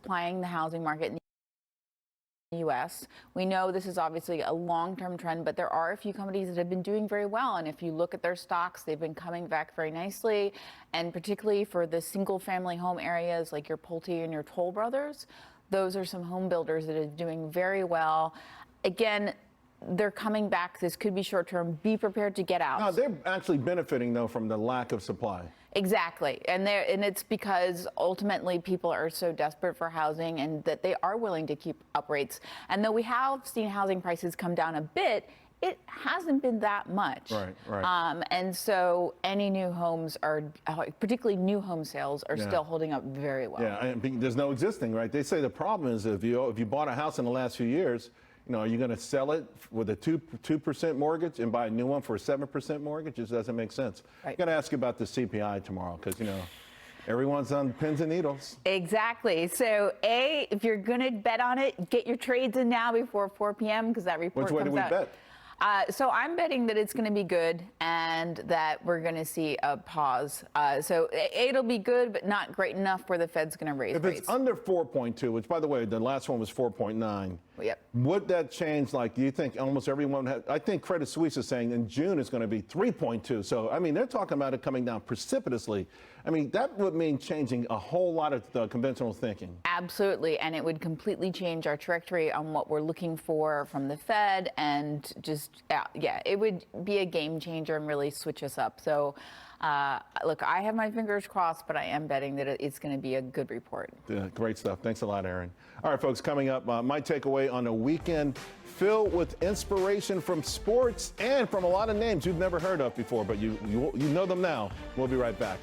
supplying the housing market in the U.S. We know this is obviously a long-term trend, but there are a few companies that have been doing very well. And if you look at their stocks, they've been coming back very nicely. And particularly for the single-family home areas like your Pulte and your Toll Brothers, those are some home builders that are doing very well. Again, they're coming back. This could be short-term. Be prepared to get out. No, they're actually benefiting, though, from the lack of supply. Exactly. And it's because ultimately people are so desperate for housing and that they are willing to keep up rates. And though we have seen housing prices come down a bit, it hasn't been that much. Right. And so any new homes are, particularly new home sales, are still holding up very well. Yeah, and there's no existing, right? They say the problem is if you bought a house in the last few years, are you going to sell it with a 2% mortgage and buy a new one for a 7% mortgage? It just doesn't make sense. Right. I got to ask you about the CPI tomorrow because, everyone's on pins and needles. Exactly. So, if you're going to bet on it, get your trades in now before 4 p.m. because that report comes out. Which way do we bet? So I'm betting that it's going to be good and that we're going to see a pause. So it'll be good, but not great enough where the Fed's going to raise rates. If it's under 4.2, which, by the way, the last one was 4.9, yep. Would that change? Like, do you think almost everyone I think Credit Suisse is saying in June it's going to be 3.2. So, they're talking about it coming down precipitously. That would mean changing a whole lot of the conventional thinking. Absolutely. And it would completely change our trajectory on what we're looking for from the Fed. And just, it would be a game changer and really switch us up. So, look, I have my fingers crossed, but I am betting that it's going to be a good report. Yeah, great stuff. Thanks a lot, Erin. All right, folks, coming up, my takeaway on a weekend filled with inspiration from sports and from a lot of names you've never heard of before, but you know them now. We'll be right back.